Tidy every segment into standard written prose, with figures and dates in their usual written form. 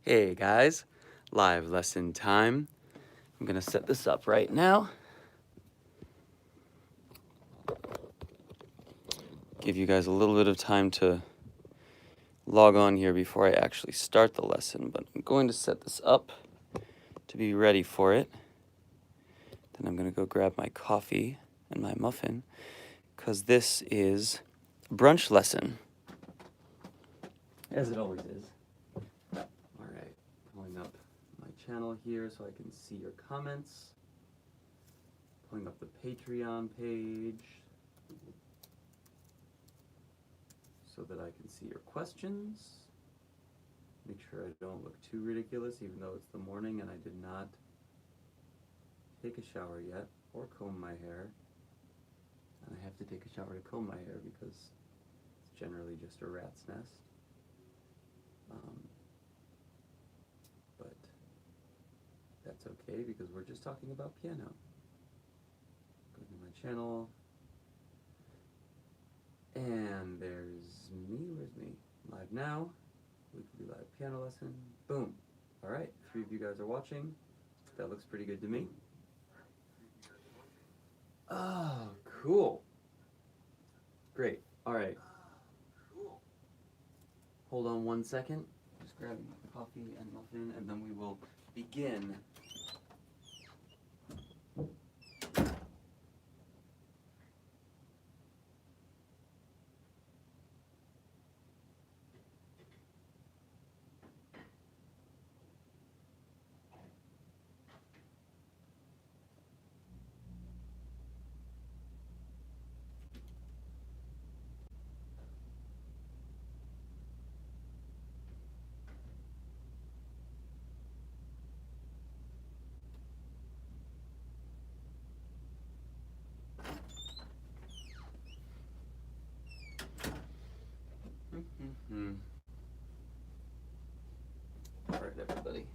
Hey guys, live lesson time. I'm gonna set this up right now. Give you guys a little bit of time to log on here before I actually start the lesson, but I'm going to set this up to be ready for it. Then I'm gonna go grab my coffee and my muffin, because this is a brunch lesson, as it always is. All right, pulling up my channel here so I can see your comments. Pulling up the Patreon page so that I can see your questions. Make sure I don't look too ridiculous, even though it's the morning and I did not take a shower yet or comb my hair. And I have to take a shower to comb my hair because it's generally just a rat's nest. But that's okay because we're just talking about piano. Go to my channel. And there's me. Where's me? Live now. Weekly live piano lesson. Boom. All right, 3 of you guys are watching. That looks pretty good to me. Oh, cool. Great. All right. Hold on 1 second. Just grabbing coffee and muffin, and then we will begin. All right, everybody.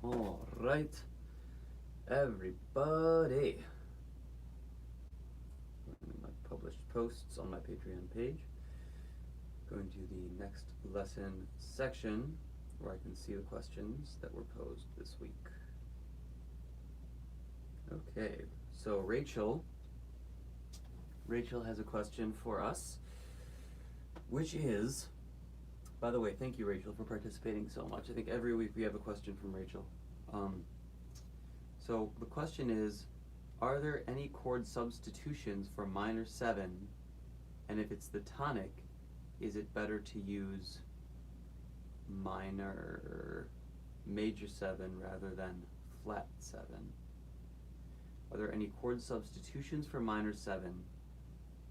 All right, everybody. My published posts on my Patreon page. Going to the next lesson section where I can see the questions that were posed this week. Okay, so Rachel has a question for us, which is, by the way, thank you, Rachel, for participating so much. I think every week we have a question from Rachel. So the question is, are there any chord substitutions for minor 7? And if it's the tonic, is it better to use major 7 rather than flat 7? Are there any chord substitutions for minor 7?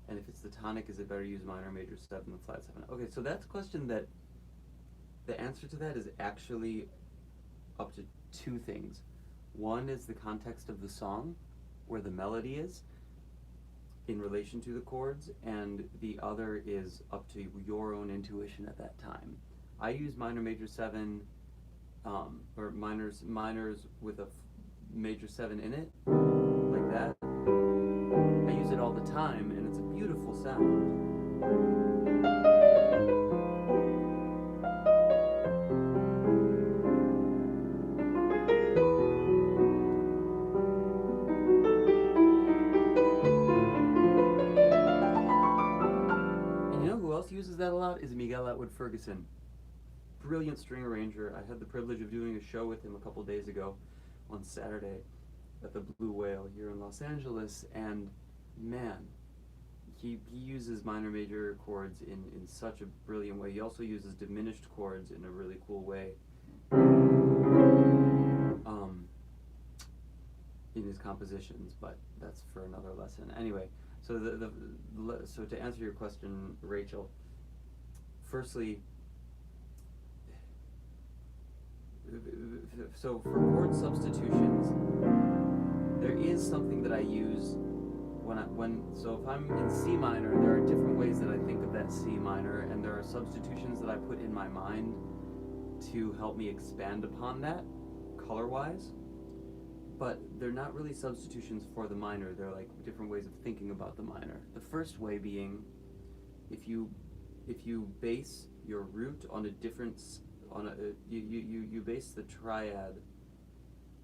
And if it's the tonic, is it better to use minor major 7 than flat 7? Okay, so that's a question that the answer to that is actually up to 2 things. One is the context of the song, where the melody is in relation to the chords, and the other is up to your own intuition at that time. I use minor major 7, or minors with a major 7 in it, like that. I use it all the time, and it's a beautiful sound. Uses that a lot is Miguel Atwood Ferguson. Brilliant string arranger. I had the privilege of doing a show with him a couple days ago on Saturday at the Blue Whale here in Los Angeles, and man, he uses minor major chords in such a brilliant way. He also uses diminished chords in a really cool way in his compositions, but that's for another lesson. Anyway, so so to answer your question, Rachel, firstly, so for chord substitutions, there is something that I use so if I'm in C minor, there are different ways that I think of that C minor, and there are substitutions that I put in my mind to help me expand upon that color-wise. But they're not really substitutions for the minor. They're like different ways of thinking about the minor. The first way being, if you if you base your root on a different you base the triad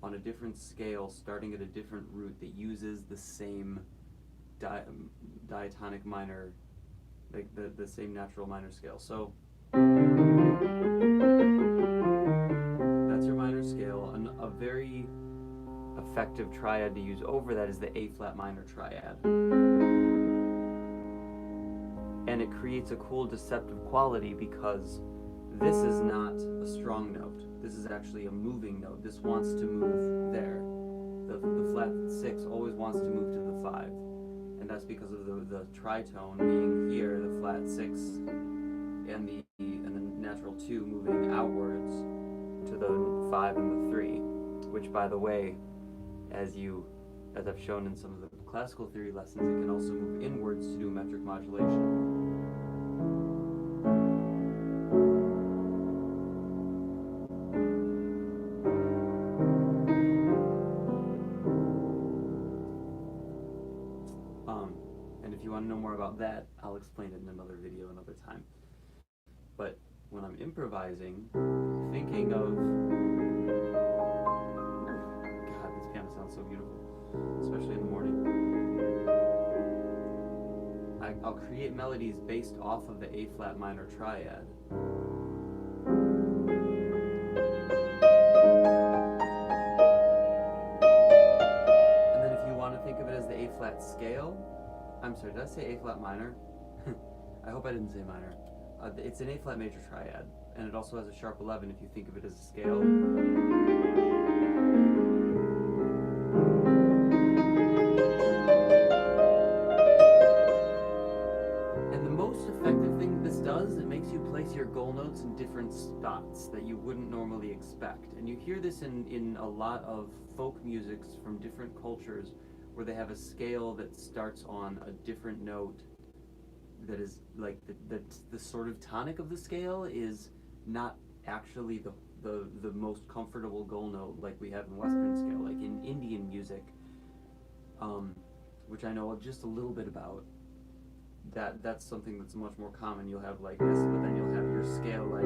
on a different scale, starting at a different root that uses the same diatonic minor, like the same natural minor scale. So that's your minor scale. And a very effective triad to use over that is the A flat minor triad. And it creates a cool deceptive quality because this is not a strong note. This is actually a moving note. This wants to move there. The flat 6 always wants to move to the 5. And that's because of the tritone being here, the flat 6, and the natural 2 moving outwards to the 5 and the 3, which, by the way, as I've shown in some of the classical theory lessons, it can also move inwards to do metric modulation. And if you want to know more about that, I'll explain it in another video another time. But when I'm improvising, thinking of, God, this piano sounds so beautiful, especially in the morning. I'll create melodies based off of the A flat minor triad. And then if you want to think of it as the A flat scale, I'm sorry, did I say A flat minor? I hope I didn't say minor. It's an A flat major triad, and it also has a sharp 11 if you think of it as a scale. And the most effective thing this does, it makes you place your goal notes in different spots that you wouldn't normally expect. And you hear this in a lot of folk musics from different cultures, where they have a scale that starts on a different note that is like the sort of tonic of the scale is not actually the most comfortable goal note like we have in Western scale, like in Indian music, which I know just a little bit about. That's something that's much more common. You'll have like this, but then you'll have your scale like.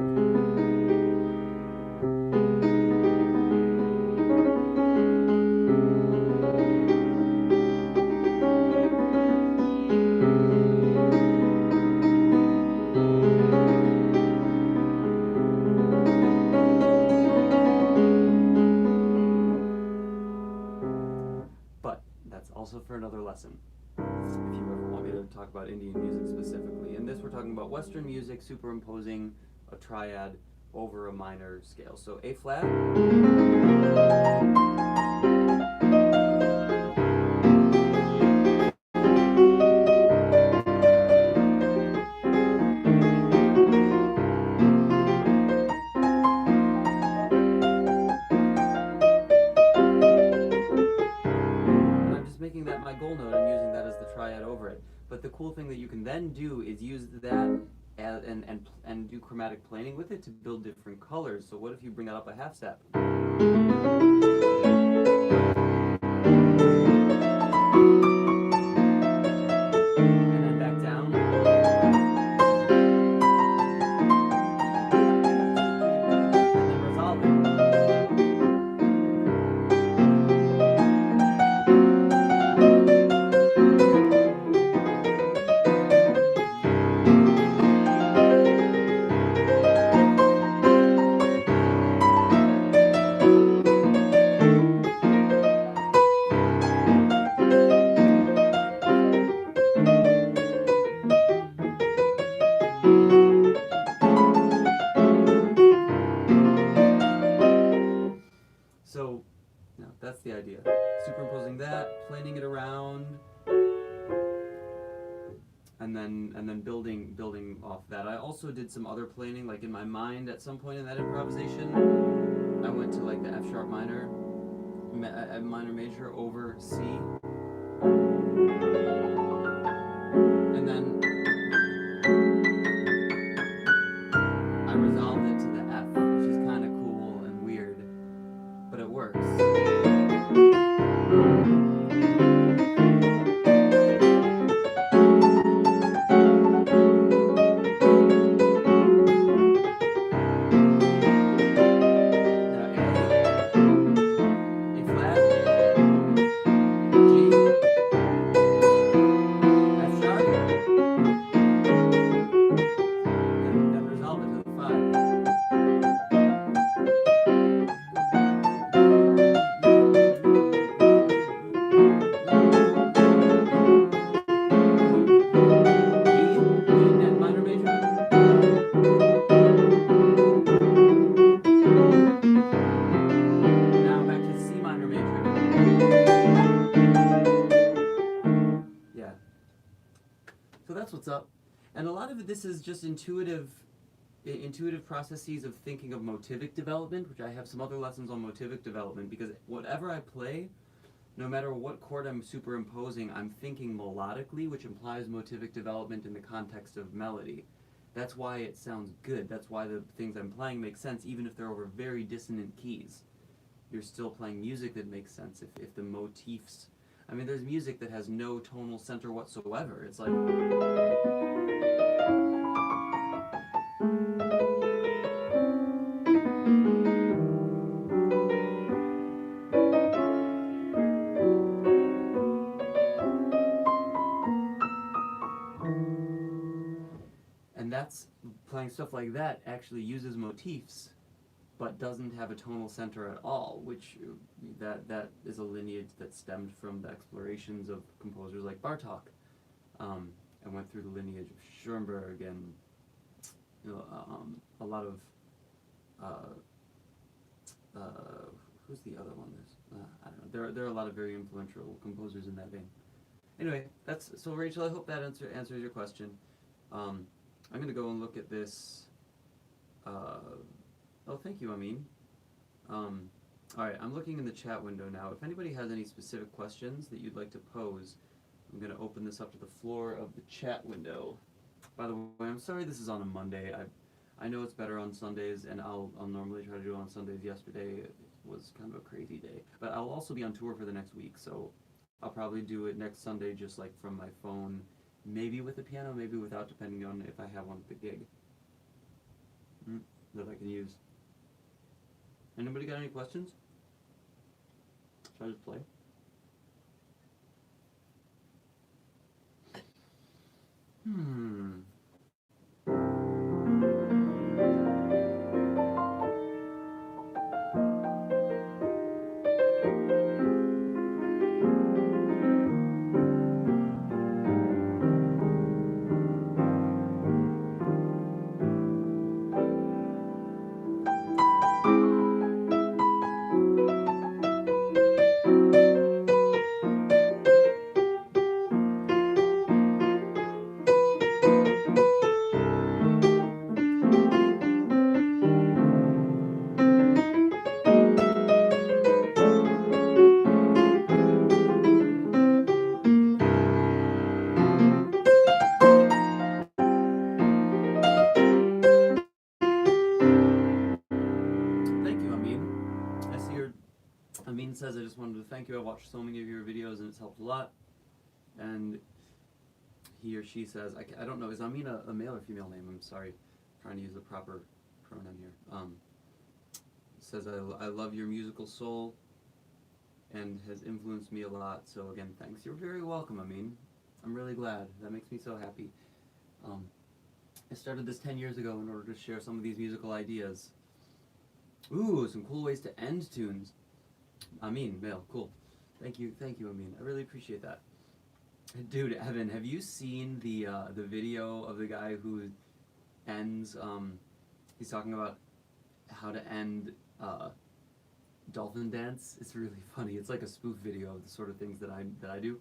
Also for another lesson, if you ever want me to talk about Indian music specifically. In this, we're talking about Western music superimposing a triad over a minor scale. So A flat. That my goal note and using that as the triad over it. But the cool thing that you can then do is use that and do chromatic planing with it to build different colors. So what if you bring that up a half step? And then back down. And then resolve it. So, no, that's the idea. Superimposing that, planing it around, and then building off that. I also did some other planing, like in my mind at some point in that improvisation. I went to like the F sharp minor, minor major over C, and then I resolved it to the F, which is kind of cool and weird, but it works. just intuitive processes of thinking of motivic development, which I have some other lessons on motivic development, because whatever I play, no matter what chord I'm superimposing, I'm thinking melodically, which implies motivic development in the context of melody. That's why it sounds good. That's why the things I'm playing make sense, even if they're over very dissonant keys. You're still playing music that makes sense if the motifs... I mean, there's music that has no tonal center whatsoever. It's like... And that's... Playing stuff like that actually uses motifs, but doesn't have a tonal center at all, which that is a lineage that stemmed from the explorations of composers like Bartók, and went through the lineage of Schoenberg and a lot of who's the other one? I don't know. There are a lot of very influential composers in that vein. Anyway, that's so Rachel. I hope that answers your question. I'm gonna go and look at this. Oh, thank you, Amin. Alright, I'm looking in the chat window now. If anybody has any specific questions that you'd like to pose, I'm going to open this up to the floor of the chat window. By the way, I'm sorry this is on a Monday. I know it's better on Sundays, and I'll normally try to do it on Sundays. Yesterday was kind of a crazy day. But I'll also be on tour for the next week, so I'll probably do it next Sunday just like from my phone, maybe with a piano, maybe without, depending on if I have one at the gig that I can use. Anybody got any questions? Should I just play? Says, I just wanted to thank you. I watched so many of your videos and it's helped a lot. And he or she says, I don't know, is Amin a male or female name? I'm sorry, I'm trying to use the proper pronoun here. Says, I love your musical soul and has influenced me a lot. So again, thanks. You're very welcome, Amin. I'm really glad. That makes me so happy. I started this 10 years ago in order to share some of these musical ideas. Ooh, some cool ways to end tunes. Amin, male, cool. Thank you, Amin. I really appreciate that. Dude, Evan, have you seen the video of the guy who ends? He's talking about how to end dolphin dance. It's really funny. It's like a spoof video of the sort of things that I do.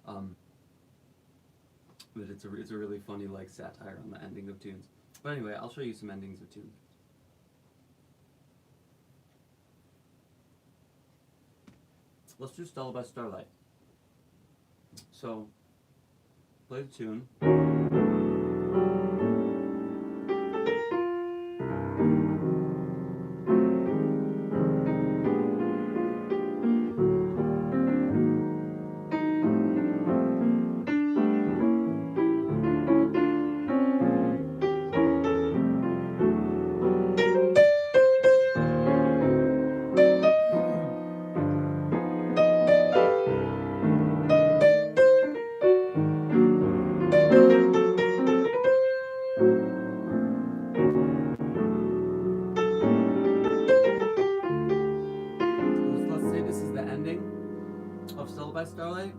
But it's a really funny like satire on the ending of tunes. But anyway, I'll show you some endings of tunes. Let's do Stella by Starlight. So, play the tune. Starlight.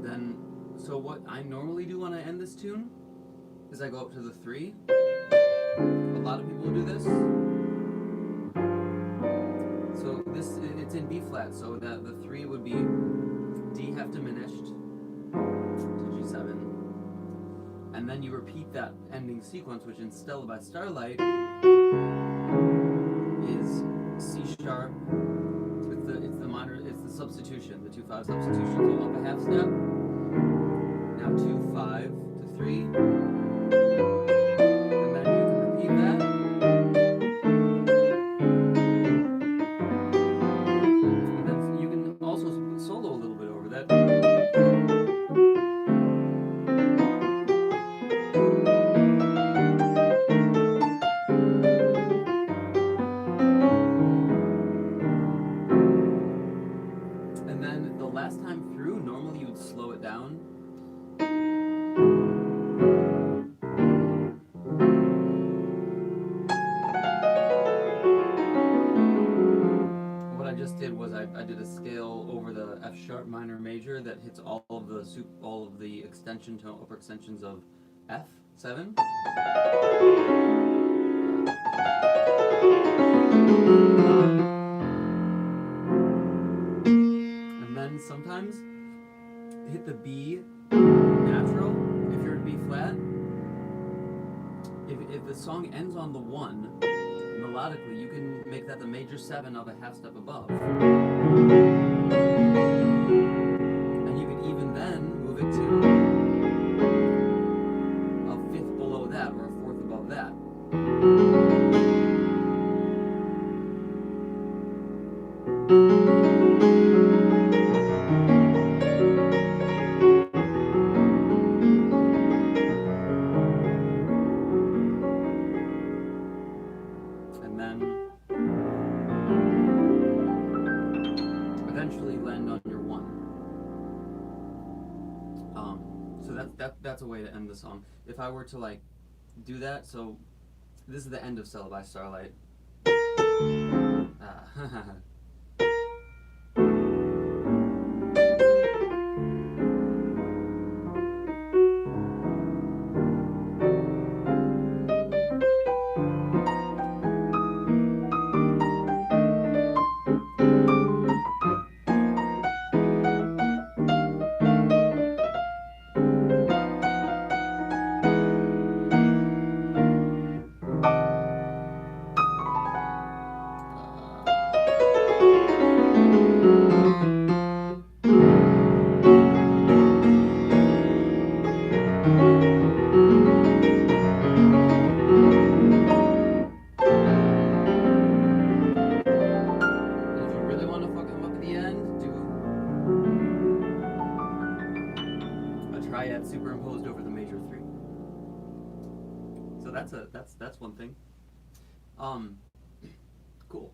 Then, so what I normally do when I end this tune is I go up to the 3. A lot of people do this. So it's in B flat, so that the 3 would be D half diminished, then you repeat that ending sequence, which in Stella by Starlight is C sharp. It's the minor. It's the substitution. The 2-5 substitution. So up a half step. Now 2-5 to 3, and then you can repeat that. And then you can also solo a little bit over that. And then the last time through, normally you would slow it down. What I just did was I did a scale over the F sharp minor major that hits all of the extension tone, upper extensions of F7. And then sometimes hit the B natural if you're in B flat. If the song ends on the 1, melodically, you can make that the major 7 of a half step above. And you can even then move it to a 5th below that or a 4th above that. And then eventually land on your 1. So that's a way to end the song. If I were to like do that, so this is the end of Stella by Starlight. Triad superimposed over the major 3. So that's one thing. Cool.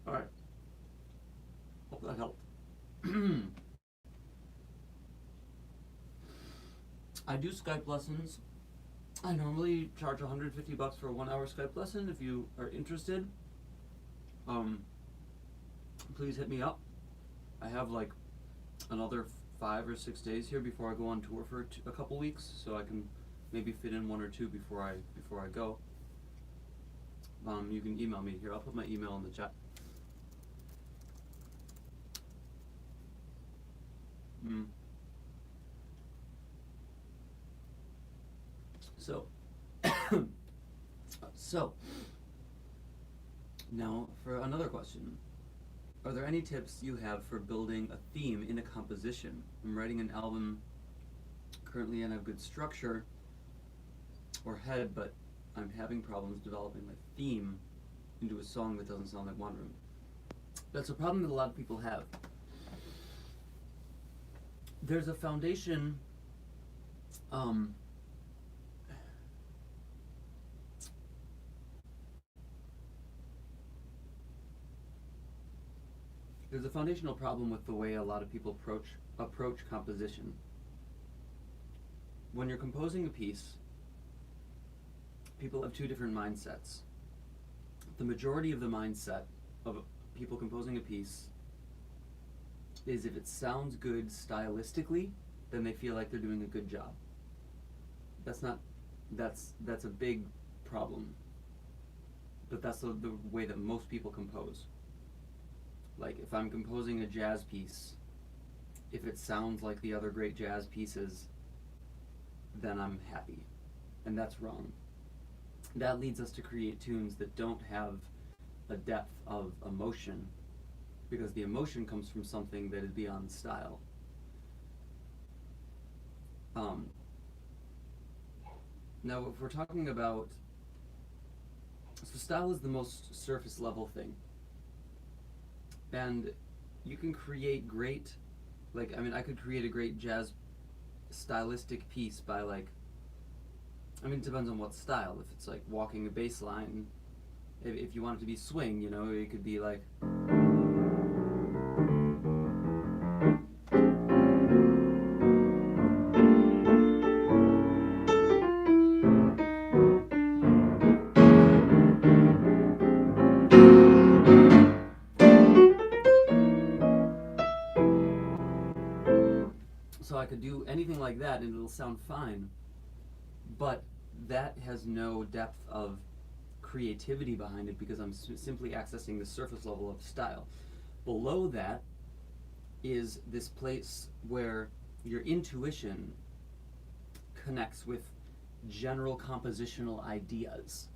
All right. Hope that helped. I do Skype lessons. I normally charge $150 for a 1-hour Skype lesson. If you are interested, please hit me up. I have like another 5 or 6 days here before I go on tour for a couple weeks, so I can maybe fit in 1 or 2 before I go. You can email me here. I'll put my email in the chat. So now for another question. Are there any tips you have for building a theme in a composition? I'm writing an album currently and I have good structure or head, but I'm having problems developing my theme into a song that doesn't sound like One Room. That's a problem that a lot of people have. There's a foundation, there's a foundational problem with the way a lot of people approach composition. When you're composing a piece, people have 2 different mindsets. The majority of the mindset of people composing a piece is if it sounds good stylistically, then they feel like they're doing a good job. That's a big problem. But that's the way that most people compose. Like if I'm composing a jazz piece, if it sounds like the other great jazz pieces, then I'm happy. And that's wrong. That leads us to create tunes that don't have a depth of emotion, because the emotion comes from something that is beyond style. Now, if we're talking about, so style is the most surface level thing, and you can create great, like, I mean, I could create a great jazz stylistic piece by, like, I mean, it depends on what style. If it's like walking a bass line, if you want it to be swing, you know, it could be like. So I could do anything like that and it'll sound fine, but that has no depth of creativity behind it because I'm simply accessing the surface level of style. Below that is this place where your intuition connects with general compositional ideas.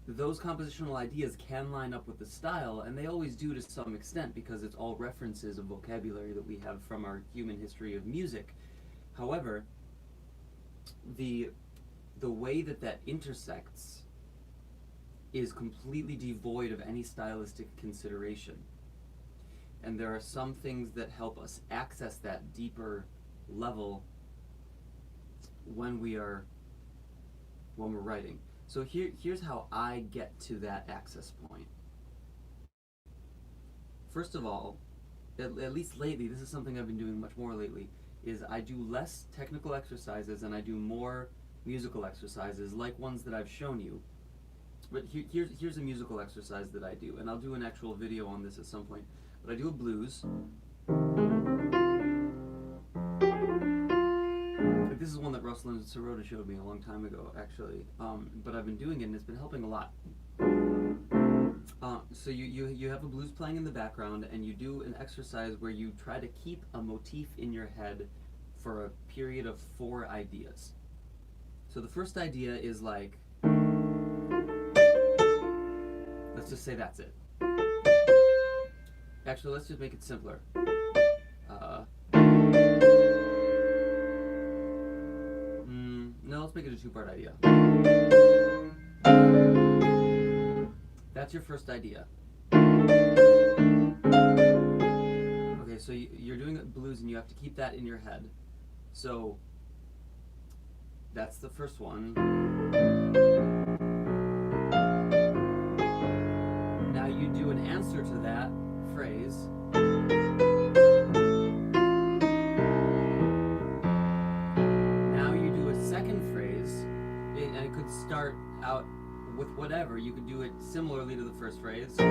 Those compositional ideas can line up with the style, and they always do to some extent because it's all references of vocabulary that we have from our human history of music. However, the way that intersects is completely devoid of any stylistic consideration. And there are some things that help us access that deeper level when we're writing. So here's how I get to that access point. First of all, at least lately, this is something I've been doing much more lately, is I do less technical exercises and I do more musical exercises, like ones that I've shown you. But here's a musical exercise that I do, and I'll do an actual video on this at some point. But I do a blues. This is one that Ruslan Sirota showed me a long time ago, actually. But I've been doing it and it's been helping a lot. So you have a blues playing in the background and you do an exercise where you try to keep a motif in your head for a period of 4 ideas. So the first idea is like, let's just say that's it. Actually, let's just make it simpler. No, let's make it a 2-part idea. That's your first idea. Okay, so you're doing blues and you have to keep that in your head. So that's the first one. Now you do an answer to that phrase. Now you do a second phrase, and it could start out with whatever. You could do it similarly to the first phrase. But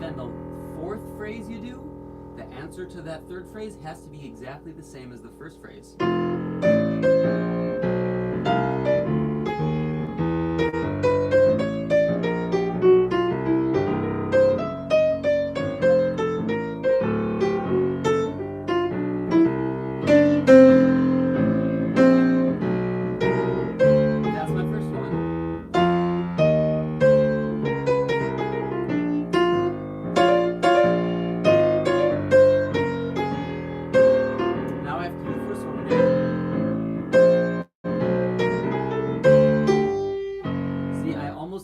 then the 4th phrase you do, the answer to that 3rd phrase has to be exactly the same as the first phrase.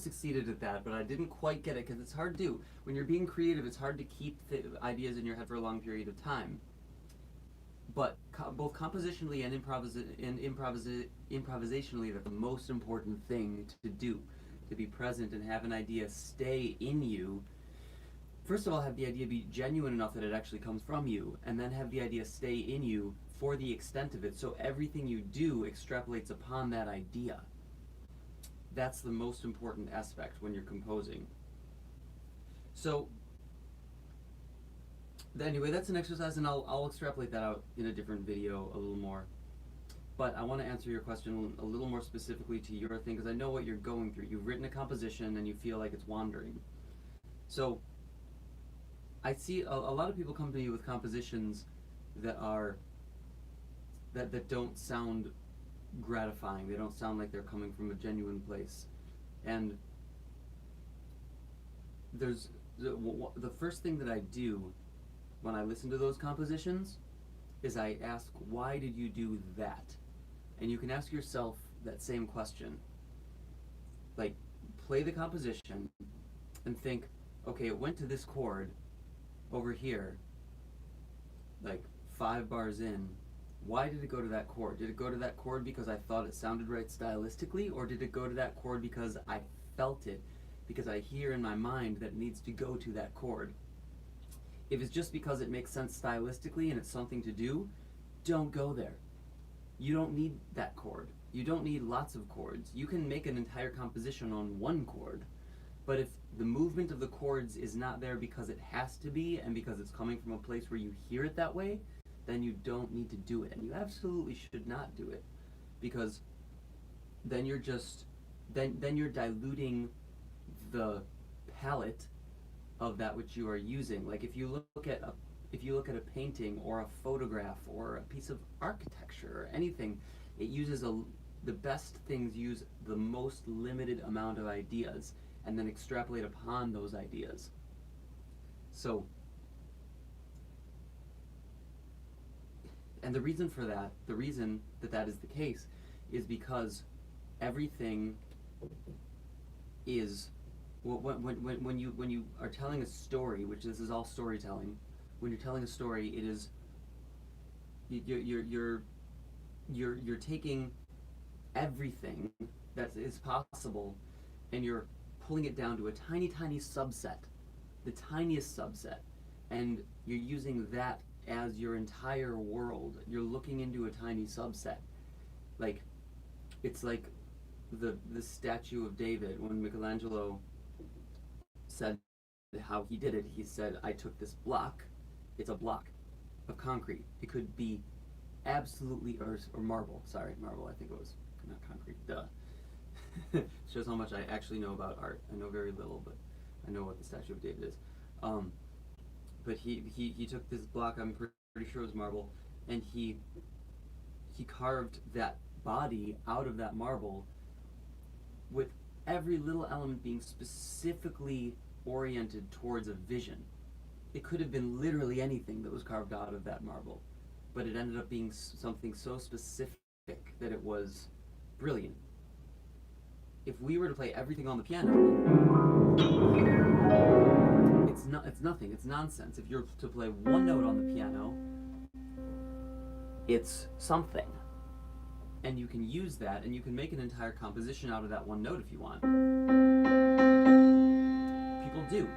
Succeeded at that, but I didn't quite get it because it's hard to do. When you're being creative, it's hard to keep the ideas in your head for a long period of time. But both compositionally and improvisationally, that's the most important thing to do, to be present and have an idea stay in you. First of all, have the idea be genuine enough that it actually comes from you, and then have the idea stay in you for the extent of it, so everything you do extrapolates upon that idea. That's the most important aspect when you're composing. So, anyway, that's an exercise, and I'll extrapolate that out in a different video a little more. But I want to answer your question a little more specifically to your thing, because I know what you're going through. You've written a composition, and you feel like it's wandering. So, I see a lot of people come to me with compositions that are that don't sound gratifying. They don't sound like they're coming from a genuine place. And there's the first thing that I do when I listen to those compositions is I ask, why did you do that? And you can ask yourself that same question. Like, play the composition and think, okay, it went to this chord over here, like 5 bars in. Why did it go to that chord? Did it go to that chord because I thought it sounded right stylistically, or did it go to that chord because I felt it, because I hear in my mind that it needs to go to that chord? If it's just because it makes sense stylistically and it's something to do, don't go there. You don't need that chord. You don't need lots of chords. You can make an entire composition on one chord, but if the movement of the chords is not there because it has to be and because it's coming from a place where you hear it that way, then you don't need to do it. And you absolutely should not do it, because then you're just then you're diluting the palette of that which you are using. Like if you look at a painting or a photograph or a piece of architecture or anything, it uses the best things use the most limited amount of ideas and then extrapolate upon those ideas. So, and the reason for that, the reason that that is the case, is because everything is, when you are telling a story, which this is all storytelling, when you're telling a story, it is you're taking everything that is possible and you're pulling it down to a tiny subset, the tiniest subset, and you're using that as your entire world. You're looking into a tiny subset. Like, it's like the statue of David. When Michelangelo said how he did it, he said, I took this block, it's a block of concrete. It could be absolutely, or marble, marble, I think it was, not concrete, duh. Shows how much I actually know about art. I know very little, but I know what the statue of David is. But he took this block, I'm pretty sure it was marble, and he carved that body out of that marble with every little element being specifically oriented towards a vision. It could have been literally anything that was carved out of that marble, but it ended up being something so specific that it was brilliant. If we were to play everything on the piano, it's nothing, it's nonsense. If you're to play one note on the piano, it's something. And you can use that, and you can make an entire composition out of that one note if you want. People do.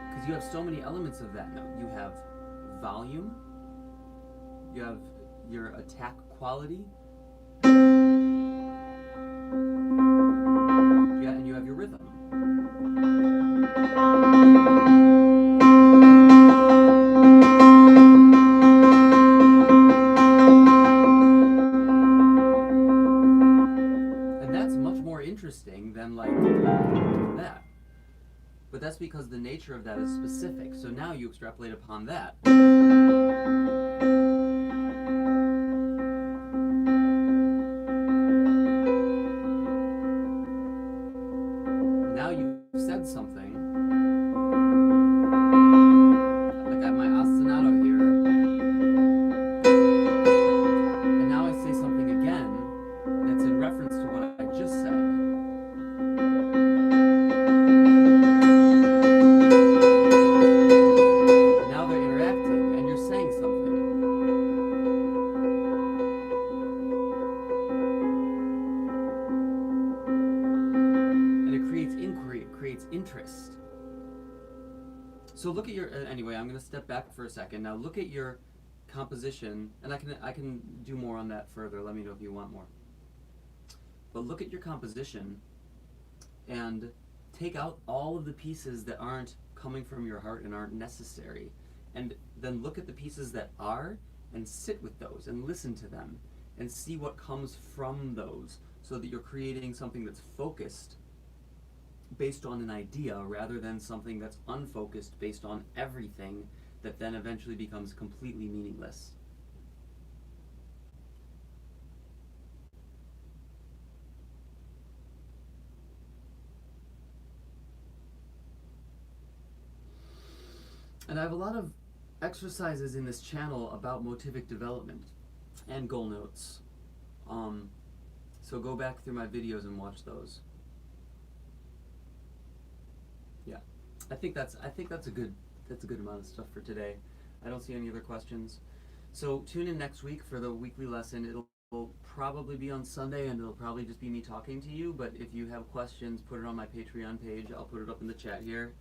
Because you have so many elements of that note. You have volume, you have your attack quality, yeah, and you have your rhythm. And that's much more interesting than like that. But that's because the nature of that is specific. So now you extrapolate upon that. Now you've said something. Like I have my ostinato here. And now I say something again that's in reference to what I just said. Now they're interacting and you're saying something. And it creates inquiry, it creates interest. So look at your, anyway, I'm going to step back for a second. Now look at your composition, and I can do more on that further. Let me know if you want more. But look at your composition and take out all of the pieces that aren't coming from your heart and aren't necessary. And then look at the pieces that are and sit with those and listen to them and see what comes from those, so that you're creating something that's focused based on an idea rather than something that's unfocused based on everything that then eventually becomes completely meaningless. And I have a lot of exercises in this channel about motivic development and goal notes. So go back through my videos and watch those. Yeah, I think that's a good amount of stuff for today. I don't see any other questions. So tune in next week for the weekly lesson. It'll probably be on Sunday, and it'll probably just be me talking to you. But if you have questions, put it on my Patreon page. I'll put it up in the chat here.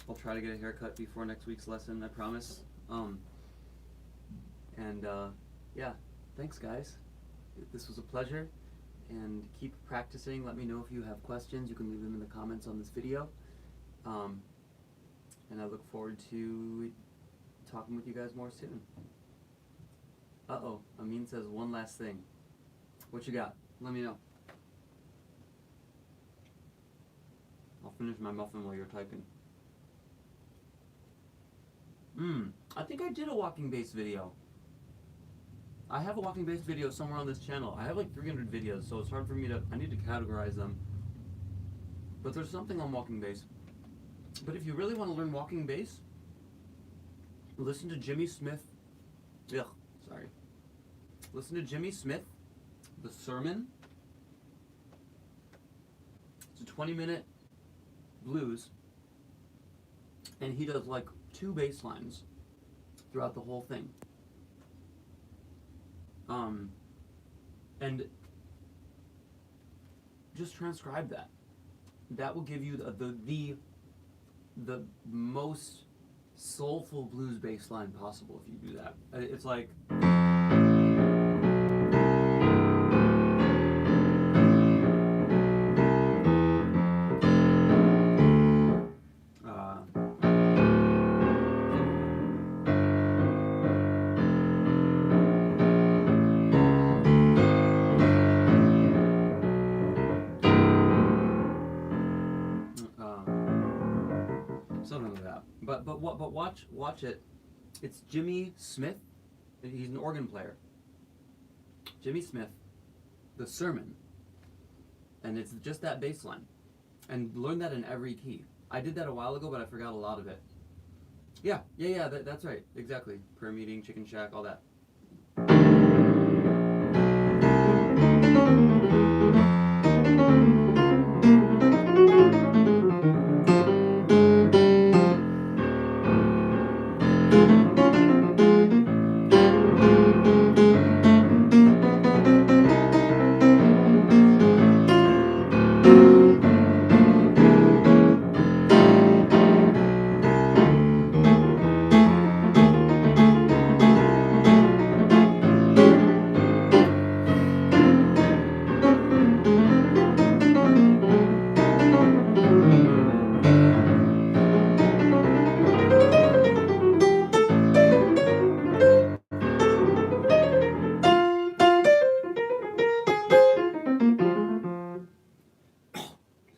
I'll try to get a haircut before next week's lesson, I promise. Yeah, thanks guys. This was a pleasure, and keep practicing. Let me know if you have questions. You can leave them in the comments on this video. And I look forward to talking with you guys more soon. Uh-oh, Amin says one last thing. What you got? Let me know. I'll finish my muffin while you're typing. I think I did a walking base video. I have a walking base video somewhere on this channel. I have like 300 videos, so it's hard for me to, I need to categorize them. But there's something on walking base. But if you really want to learn walking base, listen to Jimmy Smith. Listen to Jimmy Smith, The Sermon. It's a 20-minute blues. And he does like 2 bass lines throughout the whole thing. And just transcribe that. That will give you the most soulful blues bass line possible if you do that. It's like something like that. But watch it. It's Jimmy Smith. He's an organ player. Jimmy Smith, The Sermon, and it's just that bass line. And learn that in every key. I did that a while ago, but I forgot a lot of it. Yeah. That's right. Exactly. Prayer meeting, Chicken Shack, all that.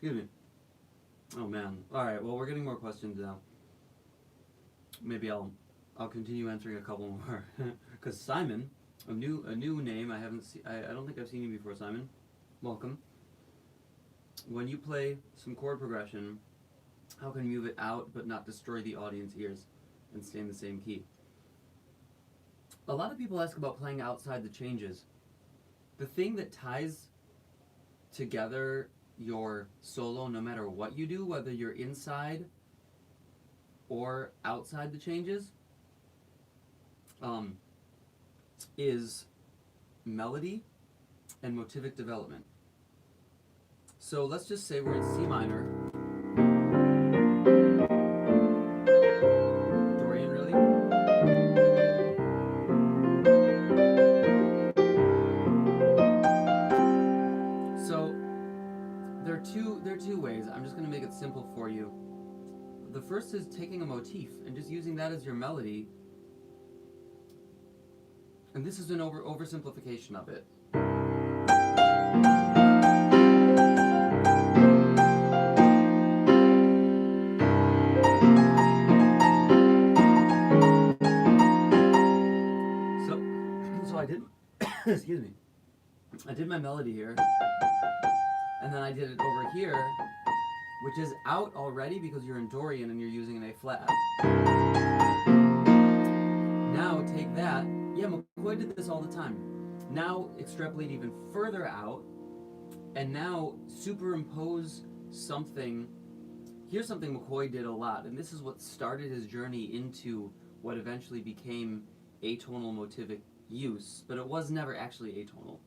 Excuse me. Oh man. All right. Well, we're getting more questions now. Maybe I'll continue answering a couple more. Because Simon, a new name I haven't seen. I don't think I've seen you before, Simon. Welcome. When you play some chord progression, how can you move it out but not destroy the audience ears and stay in the same key? A lot of people ask about playing outside the changes. The thing that ties together your solo, no matter what you do, whether you're inside or outside the changes, is melody and motivic development. So let's just say we're in C minor. Dorian, really? So there are two ways. I'm just going to make it simple for you. The first is taking a motif and just using that as your melody. And this is an oversimplification of it. excuse me, I did my melody here, and then I did it over here, which is out already because you're in Dorian and you're using an A flat. Now take that. Yeah, McCoy did this all the time. Now extrapolate even further out, and now superimpose something. Here's something McCoy did a lot, and this is what started his journey into what eventually became atonal motivic use, but it was never actually atonal.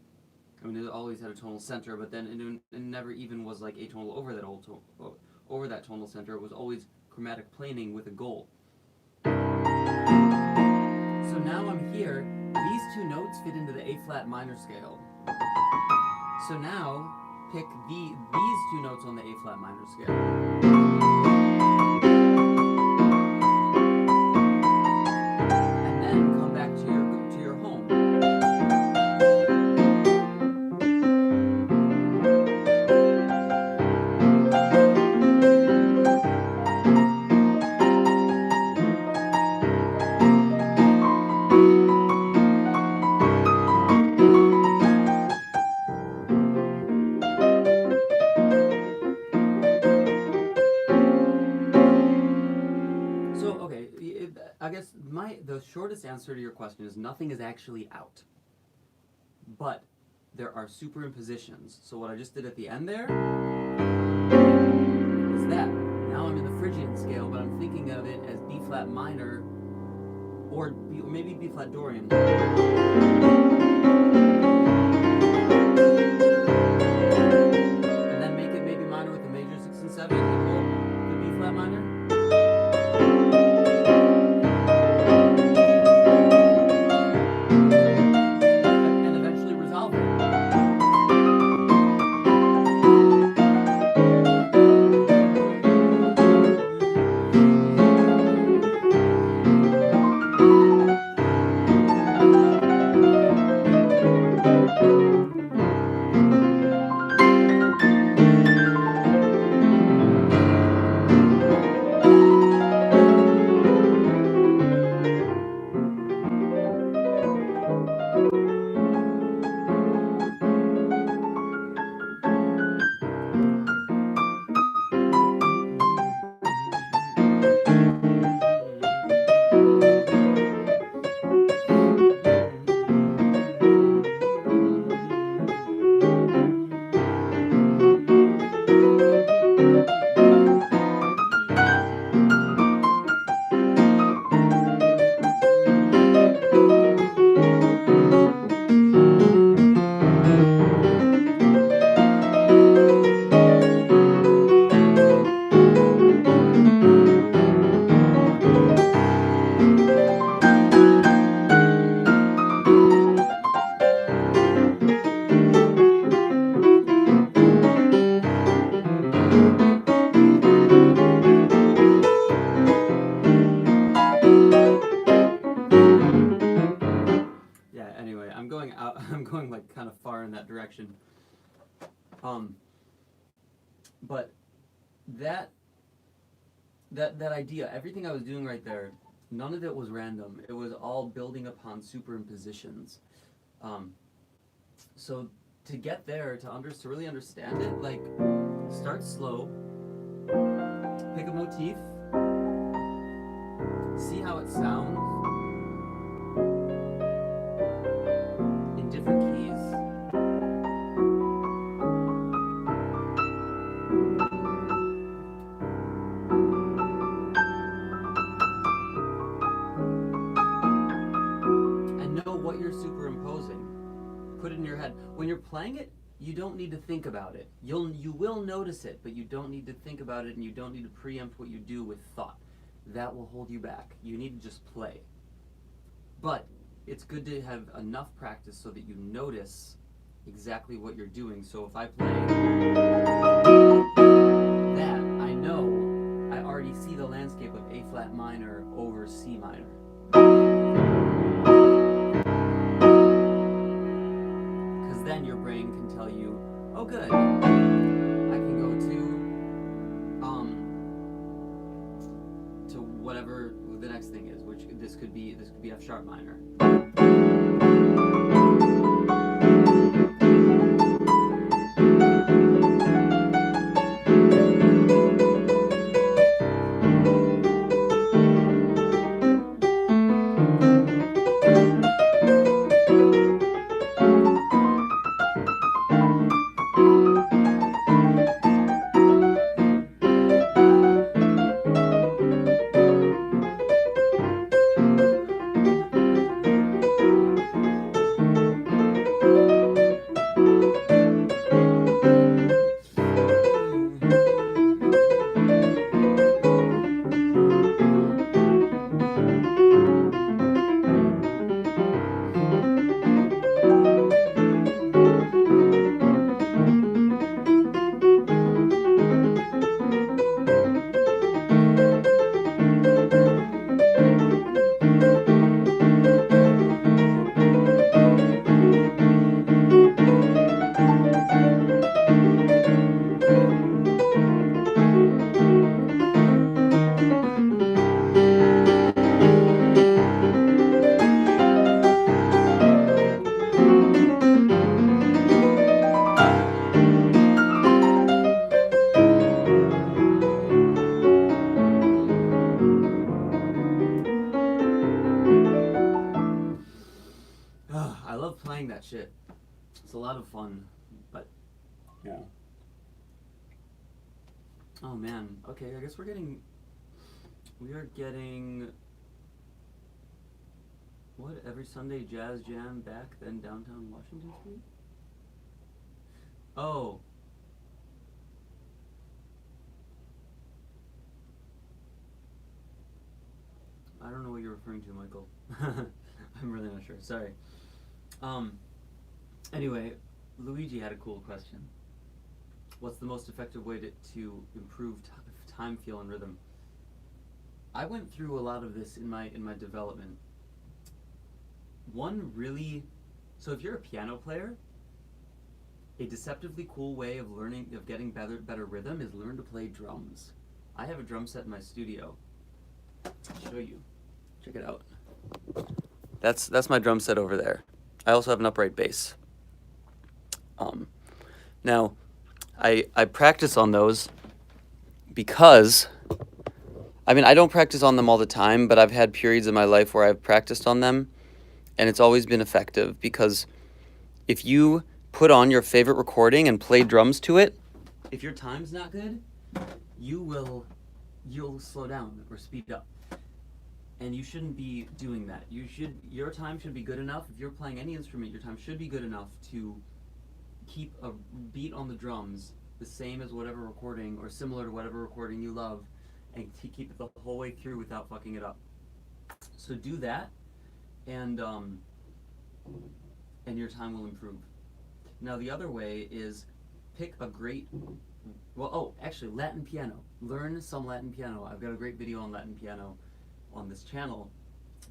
I mean, it always had a tonal center, but then it never even was like atonal over that tonal center. It was always chromatic planing with a goal. So now I'm here. These two notes fit into the A flat minor scale. So now pick these two notes on the A flat minor scale. And then come back to your home. I guess the shortest answer to your question is nothing is actually out. But there are superimpositions. So what I just did at the end there is that. Now I'm in the Phrygian scale, but I'm thinking of it as B flat minor or maybe B flat Dorian. And then make it maybe minor with the major 6 and 7 equal the B flat minor. I'm going like kind of far in that direction. But that idea, everything I was doing right there, none of it was random. It was all building upon superimpositions. So to get there, to really understand it, like start slow, pick a motif, see how it sounds in different keys. And know what you're superimposing. Put it in your head. When you're playing it, you don't need to think about it. You will notice it, but you don't need to think about it, and you don't need to preempt what you do with thought. That will hold you back. You need to just play. But it's good to have enough practice so that you notice exactly what you're doing. So if I play that, I know I already see the landscape of A flat minor over C minor. Because then your brain can tell you, oh good, I can go to whatever the next thing is, which this could be F sharp minor. It's a lot of fun, but Yeah. oh man. Okay, I guess we are getting what, every Sunday jazz jam back then downtown Washington Street? Oh. I don't know what you're referring to, Michael. I'm really not sure. Sorry. Um anyway, Luigi had a cool question. What's the most effective way to improve time, feel, and rhythm? I went through a lot of this in my development. One really, so if you're a piano player, a deceptively cool way of getting better rhythm is learn to play drums. I have a drum set in my studio. I'll show you. Check it out. That's my drum set over there. I also have an upright bass. Now, I practice on those because, I mean, I don't practice on them all the time, but I've had periods in my life where I've practiced on them, and it's always been effective because if you put on your favorite recording and play drums to it, if your time's not good, you'll slow down or speed up. And you shouldn't be doing that. Your time should be good enough. If you're playing any instrument, your time should be good enough to keep a beat on the drums the same as whatever recording or similar to whatever recording you love, and to keep it the whole way through without fucking it up. So do that, and your time will improve. Now the other way is pick a great, actually Latin piano. Learn some Latin piano. I've got a great video on Latin piano on this channel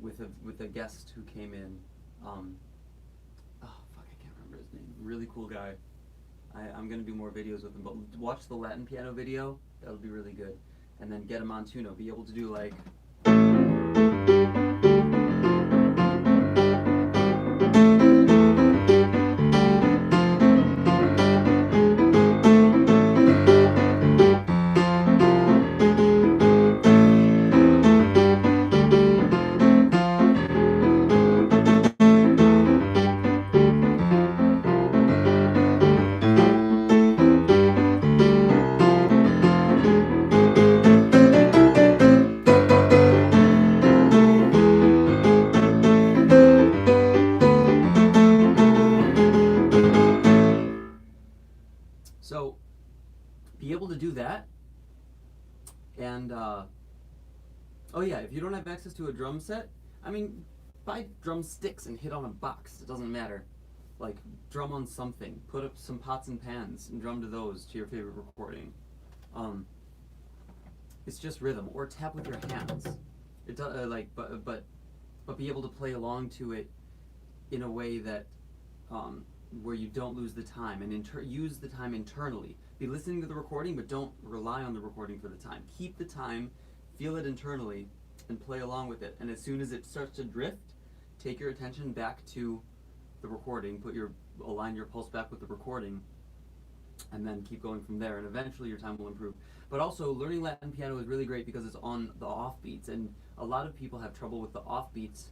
with a guest who came in. I can't remember his name. Really cool guy. I'm gonna do more videos with him, but watch the Latin piano video. That'll be really good. And then get a Montuno. Be able to do like. So, be able to do that, and if you don't have access to a drum set, I mean, buy drumsticks and hit on a box. It doesn't matter. Like, drum on something. Put up some pots and pans and drum to those to your favorite recording. It's just rhythm, or tap with your hands. It but be able to play along to it in a way that where you don't lose the time, and use the time internally. Be listening to the recording, but don't rely on the recording for the time. Keep the time, feel it internally, and play along with it. And as soon as it starts to drift, take your attention back to the recording, align your pulse back with the recording, and then keep going from there. And eventually your time will improve. But also, learning Latin piano is really great because it's on the offbeats, and a lot of people have trouble with the offbeats.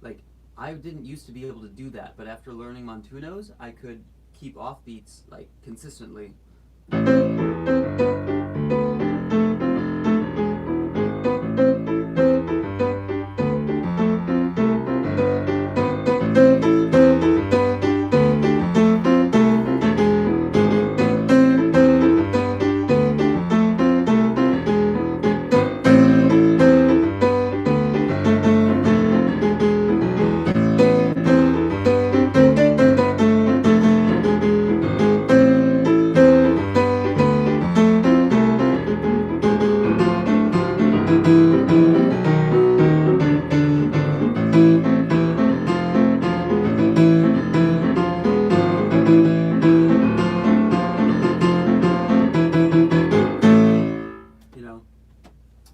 Like, I didn't used to be able to do that, but after learning Montunos, I could keep offbeats like consistently.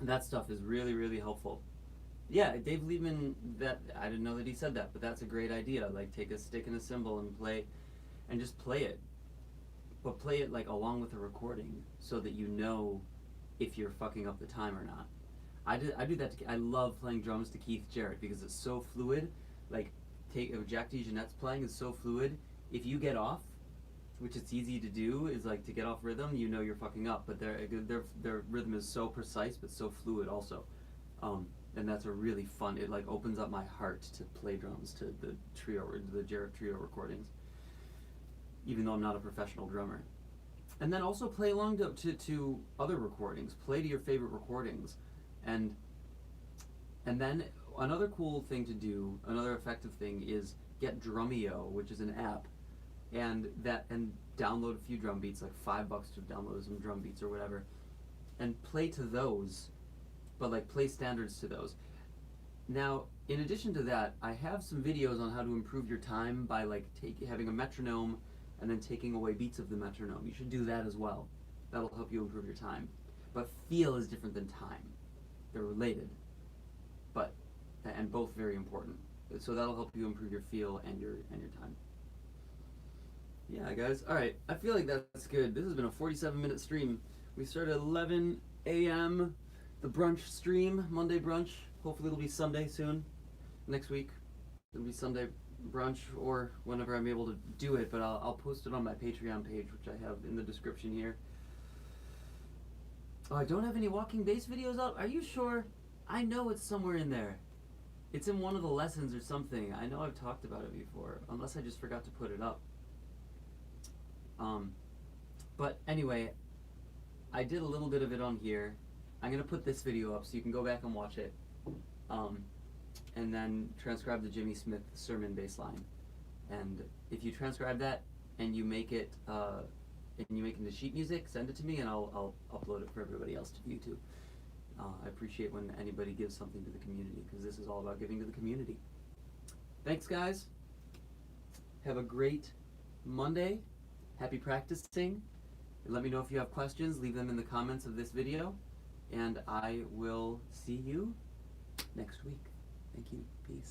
That stuff is really, really helpful. Yeah, Dave Liebman, that I didn't know that he said that, but that's a great idea. Like, take a stick and a cymbal and just play it. But play it like along with the recording, so that you know if you're fucking up the time or not. I do that. I love playing drums to Keith Jarrett because it's so fluid. Like, Jack DeJohnette's playing is so fluid. if you get off, which it's easy to do, is like to get off rhythm, you know you're fucking up. But their rhythm is so precise but so fluid also, and that's a really fun. It like opens up my heart to play drums to the Jarrett Trio recordings, even though I'm not a professional drummer. And then also play along to other recordings. Play to your favorite recordings, and then another cool thing to do, another effective thing is get Drumeo, which is an app, and download a few drum beats, like $5 to download some drum beats or whatever, and play to those, but like play standards to those. Now, in addition to that, I have some videos on how to improve your time by like having a metronome and then taking away beats of the metronome. You should do that as well. That'll help you improve your time. But feel is different than time. They're related, and both very important. So that'll help you improve your feel and your time. Yeah, guys. All right. I feel like that's good. This has been a 47-minute stream. We started at 11 a.m. The brunch stream, Monday brunch. Hopefully it'll be Sunday soon. Next week it'll be Sunday brunch, or whenever I'm able to do it. But I'll post it on my Patreon page, which I have in the description here. Oh, I don't have any walking bass videos up. Are you sure? I know it's somewhere in there. It's in one of the lessons or something. I know I've talked about it before, unless I just forgot to put it up. But anyway, I did a little bit of it on here. I'm gonna put this video up so you can go back and watch it, and then transcribe the Jimmy Smith sermon bass line. And if you transcribe that and you make it into sheet music, send it to me and I'll upload it for everybody else to view too. I appreciate when anybody gives something to the community, because this is all about giving to the community. Thanks, guys. Have a great Monday. Happy practicing. Let me know if you have questions. Leave them in the comments of this video. And I will see you next week. Thank you. Peace.